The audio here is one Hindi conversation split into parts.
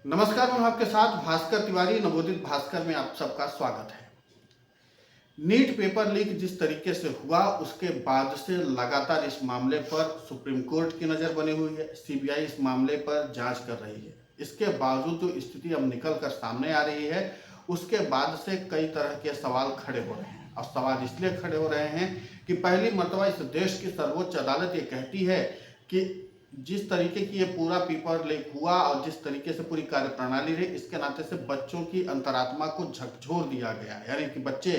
नमस्कार, मैं आपके साथ भास्कर तिवारी। नवोदित भास्कर में आप सबका स्वागत है। नीट पेपर लीक जिस तरीके से हुआ, उसके बाद से लगातार इस मामले पर सुप्रीम कोर्ट की नज़र बनी हुई है। सीबीआई इस मामले पर जांच कर रही है। इसके बावजूद जो स्थिति अब निकल कर सामने आ रही है, उसके बाद से कई तरह के सवाल खड़े हो रहे हैं। और सवाल इसलिए खड़े हो रहे हैं कि पहली मर्तबा इस देश की सर्वोच्च अदालत ये कहती है कि जिस तरीके की ये पूरा पेपर लीक हुआ और जिस तरीके से पूरी कार्यप्रणाली रही, इसके नाते से बच्चों की अंतरात्मा को झकझोर दिया गया, यानी कि बच्चे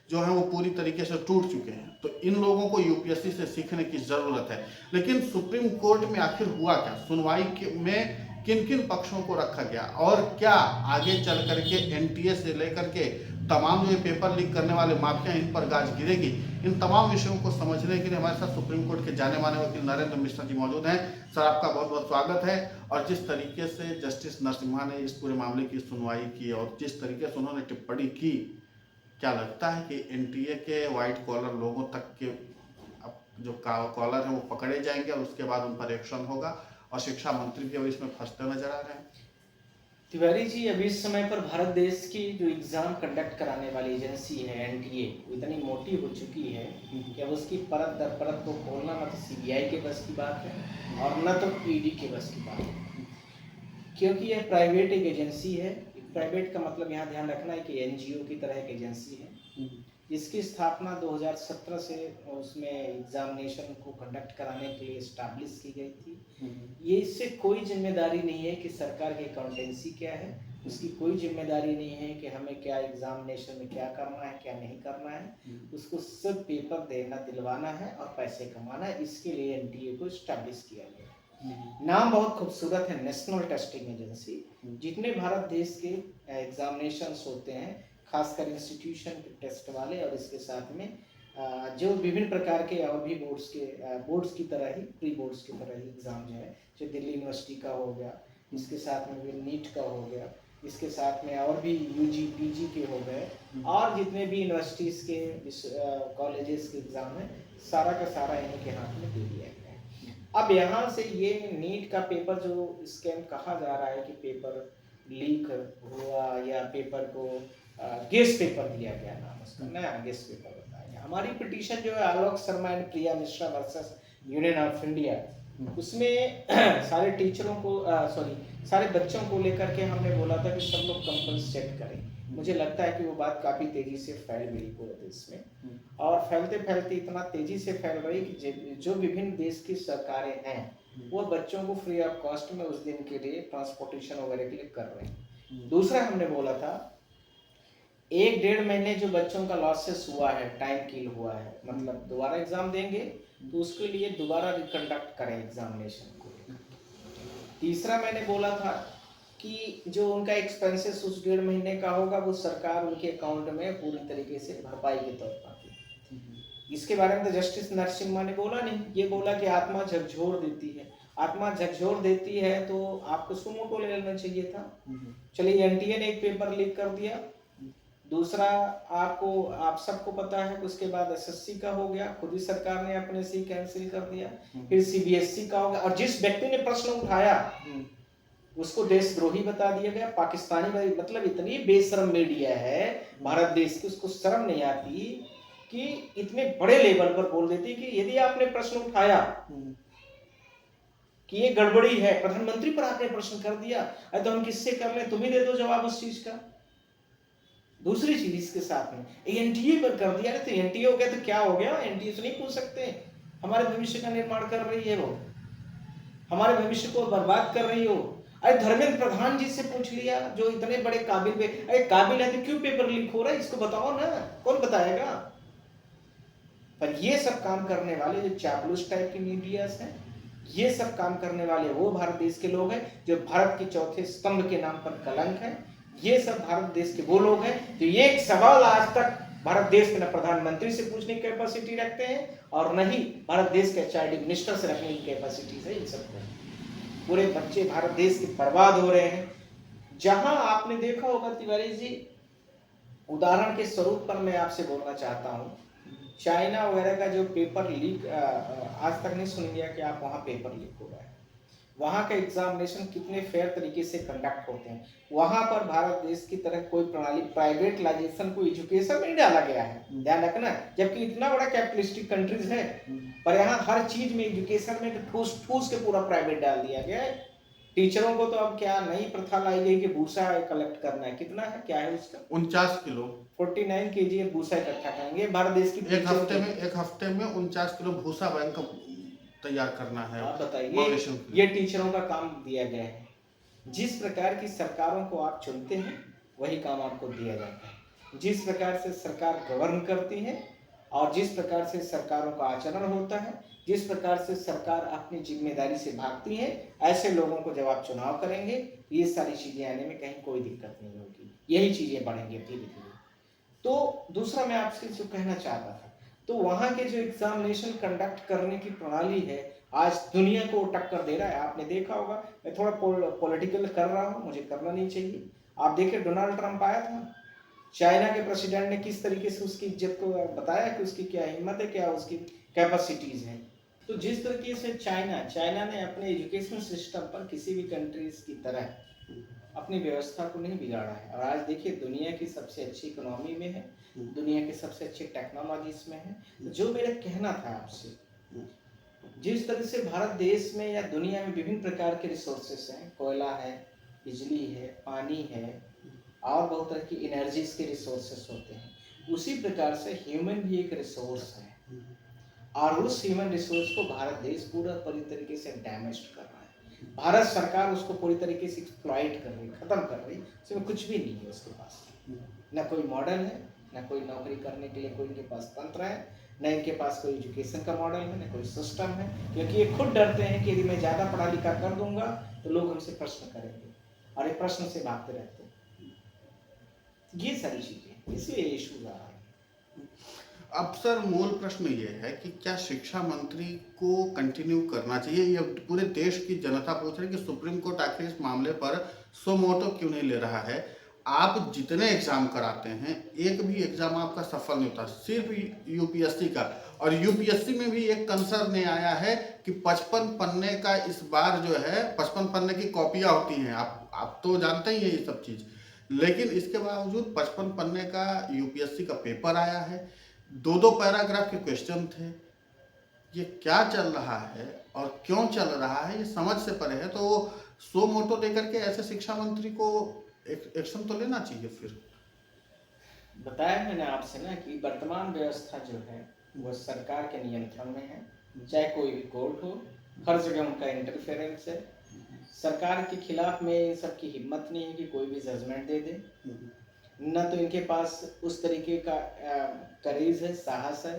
जो है वो पूरी तरीके से टूट चुके हैं। तो इन लोगों को यूपीएससी से सीखने की जरूरत है। लेकिन सुप्रीम कोर्ट में आखिर हुआ क्या, सुनवाई में किन किन पक्षों को रखा गया, और क्या आगे चल करके एनटीए से लेकर के तमाम जो ये पेपर लीक करने वाले माफिया, इन पर गाज गिरेगी। इन तमाम विषयों को समझने के लिए हमारे साथ सुप्रीम कोर्ट के जाने माने वकील नरेंद्र मिश्रा जी मौजूद हैं। सर, आपका बहुत बहुत स्वागत है। और जिस तरीके से जस्टिस नरसिम्हा ने इस पूरे मामले की सुनवाई की और जिस तरीके से उन्होंने टिप्पणी की, क्या लगता है कि एनटीए के वाइट कॉलर लोगों तक के जो कॉलर हैं वो पकड़े जाएंगे और उसके बाद उन पर एक्शन होगा? और शिक्षा मंत्री भी अब इसमें फंसते नजर आ रहे हैं। तिवारी जी, अभी इस समय पर भारत देश की जो एग्जाम कंडक्ट कराने वाली एजेंसी है एनटीए, वो इतनी मोटी हो चुकी है कि अब उसकी परत दर परत को खोलना न तो सीबीआई के बस की बात है और न तो ईडी के बस की बात है, क्योंकि यह प्राइवेट एक एजेंसी है। प्राइवेट का मतलब यहाँ ध्यान रखना है कि एनजीओ की तरह एक एजेंसी है जिसकी स्थापना 2017 से उसमें एग्जामिनेशन को कंडक्ट कराने के लिए इस्टेब्लिश की गई थी। ये इससे कोई जिम्मेदारी नहीं है कि सरकार की अकाउंटेंसी क्या है, उसकी कोई जिम्मेदारी नहीं है कि हमें क्या एग्जामिनेशन में क्या करना है क्या नहीं करना है। उसको सिर्फ पेपर देना दिलवाना है और पैसे कमाना है। इसके लिए एनटीए को इस्टेब्लिश किया गया। नाम बहुत खूबसूरत है, नेशनल टेस्टिंग एजेंसी। जितने भारत देश के एग्जामिनेशंस होते हैं, खासकर इंस्टीट्यूशन टेस्ट वाले, और इसके साथ में जो विभिन्न प्रकार के और भी बोर्ड्स की तरह ही, प्री बोर्ड्स की तरह ही एग्ज़ाम जो है, जो दिल्ली यूनिवर्सिटी का हो गया, इसके साथ में भी नीट का हो गया, इसके साथ में और भी यूजी पीजी के हो गए, और जितने भी यूनिवर्सिटीज़ के कॉलेजेस के एग्ज़ाम है, सारा का सारा इन्हीं के हाथ में दे दिया गया है। अब यहाँ से ये नीट का पेपर जो स्कैम कहा जा रहा है कि पेपर लीक हुआ या पेपर को गेस्ट पेपर दिया गया, नाम उसका नया गेस्ट पेपर बताया गया। हमारी पिटीशन जो है Alok Sharma and Priya Mishra versus union of India, उसमें सारे टीचरों को सारे बच्चों को लेकर के हमने बोला था कि सब लोग कंपनसेट करें। मुझे लगता है कि वो बात काफ़ी तेज़ी से फैल गई पूरे देश में, और फैलते फैलते इतना तेज़ी से फैल रही कि जो विभिन्न देश की सरकारें हैं वो बच्चों को फ्री ऑफ कॉस्ट में उस दिन के लिए ट्रांसपोर्टेशन वगैरह के लिए कर रहे हैं। दूसरा हमने बोला था 1-1.5 महीने जो बच्चों का लॉसेस हुआ है, टाइम किल हुआ है, मतलब दोबारा एग्जाम देंगे तो उसके लिए दोबारा रिकंडक्ट करें एग्जामिनेशन को। तीसरा मैंने बोला था कि जो उनका एक्सपेंसेस उस 1.5 महीने का होगा वो सरकार उनके अकाउंट में पूरी तरीके से भरपाई के तौर पर आती। इसके बारे में तो जस्टिस नरसिम्हा ने बोला नहीं, ये बोला कि आत्मा झकझोर देती है। आत्मा झकझोर देती है तो आपको सुमोटो ले लेना चाहिए था। चलिए, एनटीए ने एक पेपर लीक कर दिया। दूसरा, आप सबको पता है कि उसके बाद एसएससी का हो गया, खुद ही सरकार ने अपने से कैंसिल कर दिया। फिर सीबीएसई का हो गया, और जिस व्यक्ति ने प्रश्न उठाया उसको देशद्रोही बता दिया गया, पाकिस्तानी। मतलब इतनी बेशरम मीडिया है भारत देश की, उसको शर्म नहीं आती कि इतने बड़े लेवल पर बोल देती कि यदि आपने प्रश्न उठाया कि ये गड़बड़ी है, प्रधानमंत्री पर आपने प्रश्न कर दिया, तो हम किससे कर लें, तुम ही दे दो जवाब उस चीज का। दूसरी चीज इसके साथ में एनटीए पर कर दिया, तो एनटीए हो गया तो क्या हो गया, एनटीए से नहीं पूछ सकते। हमारे भविष्य का निर्माण कर रही है, वो हमारे भविष्य को बर्बाद कर रही हो। अरे धर्मेंद्र प्रधान जी से पूछ लिया, जो इतने बड़े काबिल अरे काबिल है तो क्यों पेपर लीक हो रहा है, इसको बताओ ना, कौन बताएगा। पर ये सब काम करने वाले जो चापलूस टाइप की मीडियास हैं, ये सब काम करने वाले वो भारत देश के लोग हैं जो भारत के चौथे स्तंभ के नाम पर कलंक है। ये सब भारत देश के वो लोग हैं जो ये एक सवाल आज तक भारत देश में न प्रधानमंत्री से पूछने की कैपेसिटी रखते हैं और न ही भारत देश के एचआरडी मिनिस्टर से रखने की कैपेसिटी है। इन सबको पूरे बच्चे भारत देश के बर्बाद हो रहे हैं। जहां आपने देखा होगा तिवारी जी, उदाहरण के स्वरूप पर मैं आपसे बोलना चाहता हूं, चाइना वगैरह का जो पेपर लीक आज तक नहीं सुन गया कि आप वहां पेपर लीक हो रहा है। वहाँ का एग्जामिनेशन कितने फेयर तरीके से कंडक्ट होते हैं। वहाँ पर भारत देश की तरह कोई प्रणाली प्राइवेटलाइजेशन को एजुकेशन में नहीं डाला गया है, ध्यान रखना, जबकि इतना बड़ा कैपिटलिस्टिक कंट्रीज है, पर यहाँ हर चीज में एजुकेशन में ठूस ठूस के पूरा प्राइवेट डाल दिया गया है। टीचरों को तो अब क्या नई प्रथा लाई गई कि भूसा कलेक्ट करना है, कितना है, क्या है उसका, 49 किलो 49 kg भूसा इकट्ठा करेंगे भारत देश की एक हफ्ते में 49 किलो भूसा बैंक तैयार करना है। आप बताइए, मवेशियों के लिए। ये टीचरों का काम दिया गया है। जिस प्रकार की सरकारों को आप चुनते हैं वही काम आपको दिया जाता है। जिस प्रकार से सरकार गवर्न करती है और जिस प्रकार से सरकारों का आचरण होता है, जिस प्रकार से सरकार अपनी जिम्मेदारी से भागती है, ऐसे लोगों को जब आप चुनाव करेंगे ये सारी चीजें आने में कहीं कोई दिक्कत नहीं होगी, यही चीजें बढ़ेंगी धीरे धीरे। तो दूसरा मैं आपसे जो कहना चाहता था, तो वहाँ के जो एग्जामिनेशन कंडक्ट करने की प्रणाली है आज दुनिया को टक्कर दे रहा है। आपने देखा होगा, मैं थोड़ा पॉलिटिकल कर रहा हूँ, मुझे करना नहीं चाहिए। आप देखिए डोनाल्ड ट्रंप आया था, चाइना के प्रेसिडेंट ने किस तरीके से उसकी इज्जत को बताया कि उसकी क्या हिम्मत है, क्या उसकी कैपेसिटीज हैं। तो जिस तरीके से चाइना ने अपने एजुकेशन सिस्टम पर किसी भी कंट्रीज की तरह अपनी व्यवस्था को नहीं बिगाड़ा है, और आज देखिए दुनिया की सबसे अच्छी इकोनॉमी में है, दुनिया की सबसे अच्छी टेक्नोलॉजी इसमें है। जो मेरा कहना था आपसे, जिस तरह से भारत देश में या दुनिया में विभिन्न प्रकार के रिसोर्सेस हैं, कोयला है, बिजली है, पानी है और बहुत तरह की एनर्जीज के रिसोर्सेस होते हैं, उसी प्रकार से ह्यूमन भी एक रिसोर्स है, और उस ह्यूमन रिसोर्स को भारत देश पूरा पूरी तरीके से डैमेज कर रहा है। भारत सरकार उसको पूरी तरीके से एक्सप्लॉइट कर रही, खत्म कर रही, उसमें कुछ भी नहीं है उसके पास, न कोई मॉडल है, न कोई नौकरी करने के लिए कोई इनके पास तंत्र है, न इनके पास कोई एजुकेशन का मॉडल है, न कोई सिस्टम है, क्योंकि ये खुद डरते हैं कि यदि मैं ज़्यादा पढ़ा लिखा कर दूंगा तो लोग हमसे प्रश्न करेंगे, और ये प्रश्न से भागते रहते हैं। ये सारी चीज़ें, इसलिए इशूज आ रहा है। अब सर मूल प्रश्न ये है कि क्या शिक्षा मंत्री को कंटिन्यू करना चाहिए? ये पूरे देश की जनता पूछ रही है कि सुप्रीम कोर्ट आखिर इस मामले पर सो मोटो क्यों नहीं ले रहा है? आप जितने एग्जाम कराते हैं एक भी एग्जाम आपका सफल नहीं होता, सिर्फ यूपीएससी का। और यूपीएससी में भी एक कंसर्न आया है कि 55 पन्ने का इस बार जो है 55 पन्ने की कॉपियां होती हैं, आप तो जानते ही हैं ये सब चीज, लेकिन इसके बावजूद 55 पन्ने का यूपीएससी का पेपर आया है, 2-2 पैराग्राफ के क्वेश्चन थे। ये क्या चल रहा है और क्यों चल रहा है ये समझ से परे है। तो सो मोटो लेकर के ऐसे शिक्षा मंत्री को एक्शन तो लेना चाहिए। फिर बताया मैंने आपसे ना कि वर्तमान व्यवस्था जो है वो सरकार के नियंत्रण में है, चाहे कोई भी कोर्ट हो, हर जगह उनका इंटरफेरेंस है। सरकार के खिलाफ में इन सब की हिम्मत नहीं है कि कोई भी जजमेंट दे दे, न तो इनके पास उस तरीके का करेज है, साहस है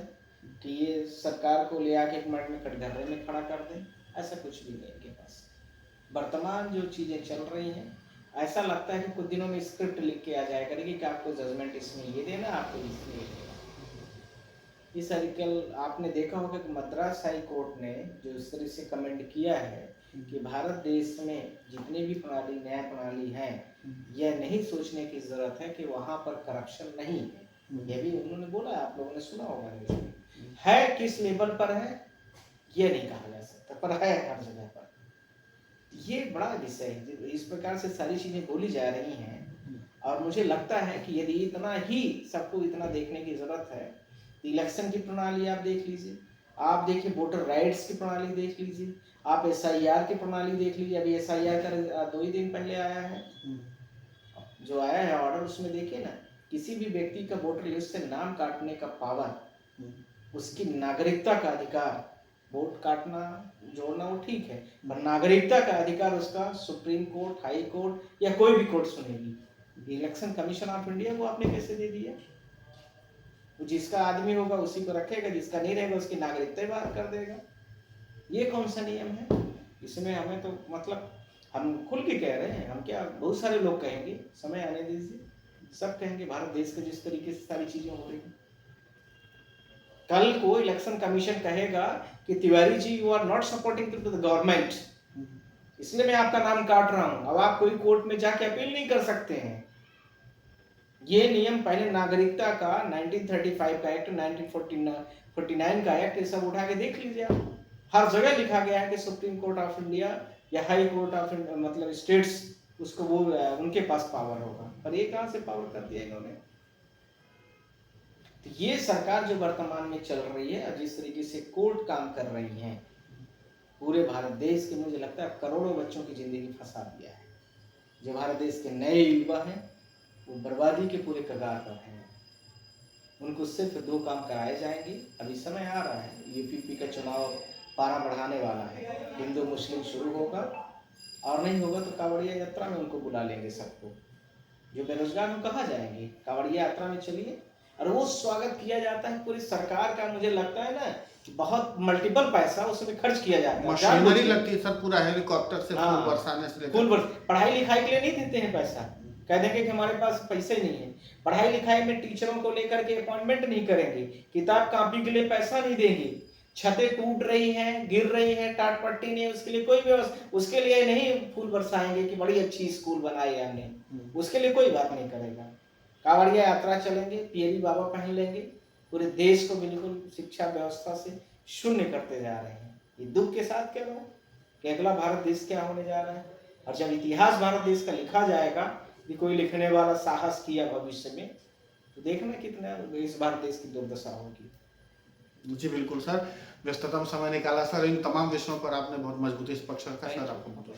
कि ये सरकार को ले आके एक मिनट में कटघरे में खड़ा कर दें, ऐसा कुछ भी नहीं इनके पास। वर्तमान जो चीज़ें चल रही हैं, ऐसा लगता है कि कुछ दिनों में स्क्रिप्ट लिख के आ जाया करेगी कि आपको जजमेंट इसमें ये देना, आपको इसमें ये देना। इस आर्टिकल आपने देखा होगा कि मद्रास हाई कोर्ट ने जो इस तरह से कमेंट किया है कि भारत देश में जितनी भी प्रणाली, न्याय प्रणाली है, यह नहीं सोचने की जरूरत है कि वहाँ पर करप्शन नहीं है। यह भी उन्होंने बोला, आप लोगों ने सुना होगा न्यूज़ में। है किस लेवल पर है यह नहीं कहा जा सकता, पर है हर जगह पर। ये बड़ा विषय है, इस प्रकार से सारी चीजें बोली जा रही हैं, और मुझे लगता है कि यदि इतना ही सबको इतना देखने की जरूरत है, तो इलेक्शन की प्रणाली आप देख लीजिए, आप देखिए वोटर राइट्स की प्रणाली देख लीजिए, आप SIR की प्रणाली देख लीजिए। अभी SIR का 2 ही दिन पहले आया है, जो आया है ऑर्डर, उसमें देखिए ना, किसी भी व्यक्ति का वोटर लिस्ट से नाम काटने का पावर, उसकी नागरिकता का अधिकार, वोट काटना जोड़ना वो ठीक है, पर नागरिकता का अधिकार उसका सुप्रीम कोर्ट, हाई कोर्ट या कोई भी कोर्ट सुनेगी। इलेक्शन कमीशन ऑफ इंडिया को आपने कैसे दे दिया? वो जिसका आदमी होगा उसी को रखेगा, जिसका नहीं रहेगा उसकी नागरिकता बाहर कर देगा। ये कौन सा नियम है? इसमें हमें तो मतलब हम खुल के कह रहे हैं, हम क्या, बहुत सारे लोग कहेंगे, समय आने दीजिए, सब कहेंगे भारत देश के जिस तरीके से सारी चीजें हो रही हैं। कल को इलेक्शन कमीशन कहेगा कि Tiwari ji you are not supporting to the government, इसलिए मैं आपका नाम काट रहा हूं। अब आप कोई कोर्ट में जाके अपील नहीं कर सकते हैं। ये नियम पहले नागरिकता का 1935 का एक्ट, 1949 का एक्ट, ये सब उठा के देख लीजिए आप। हर जगह लिखा गया है कि सुप्रीम कोर्ट ऑफ इंडिया या हाई कोर्ट ऑफ मतलब स्टेट्स, उसको वो उनके पास पावर होगा, पर ये कहाँ से पावर कर दिया इन्होंने। तो ये सरकार जो वर्तमान में चल रही है और जिस तरीके से कोर्ट काम कर रही हैं, पूरे भारत देश के मुझे लगता है करोड़ों बच्चों की जिंदगी फंसा दिया है। जो भारत देश के नए युवा हैं वो बर्बादी के पूरे कगार पर हैं। उनको सिर्फ 2 काम कराए जाएंगे। अभी समय आ रहा है, यूपी का चुनाव पारा बढ़ाने वाला है, हिंदू मुस्लिम शुरू होगा और नहीं होगा तो कांवड़िया यात्रा में उनको बुला लेंगे सबको। जो बेरोजगार हम कहाँ जाएंगे, कांवड़िया यात्रा में चलिए। और वो स्वागत किया जाता है पूरी सरकार का, मुझे लगता है ना बहुत मल्टीपल पैसा उसमें खर्च किया जाता है। मशीनरी लगती है सर, पूरा हेलीकॉप्टर से फूल बरसाने से लेकर पढ़ाई लिखाई के लिए नहीं देते हैं पैसा, कह देंगे कि हमारे पास पैसे नहीं है। पढ़ाई लिखाई में टीचरों को लेकर के अपॉइंटमेंट नहीं करेंगे, किताब कॉपी के लिए पैसा नहीं देंगे, छतें टूट रही हैं, गिर रही हैं, टाट पट्टी नहीं, उसके लिए कोई व्यवस्था, उसके लिए नहीं फूल बरसाएंगे कि बड़ी अच्छी स्कूल बनाई है हमने, उसके लिए कोई बात नहीं करेगा। कांवड़िया यात्रा चलेंगे, पियरी बाबा पहन लेंगे, पूरे देश को बिल्कुल शिक्षा व्यवस्था से शून्य करते जा रहे हैं। ये दुख के साथ कह रहा हूँ कि अगला भारत देश क्या होने जा रहा है। और जब इतिहास भारत देश का लिखा जाएगा कि कोई लिखने वाला साहस किया भविष्य में, तो देखना कितना इस भारत देश की दुर्दशा होगी। जी बिल्कुल सर, व्यस्ततम समय निकाला सर, इन तमाम विषयों पर आपने बहुत मजबूती से पक्ष रखा सर, आपको बहुत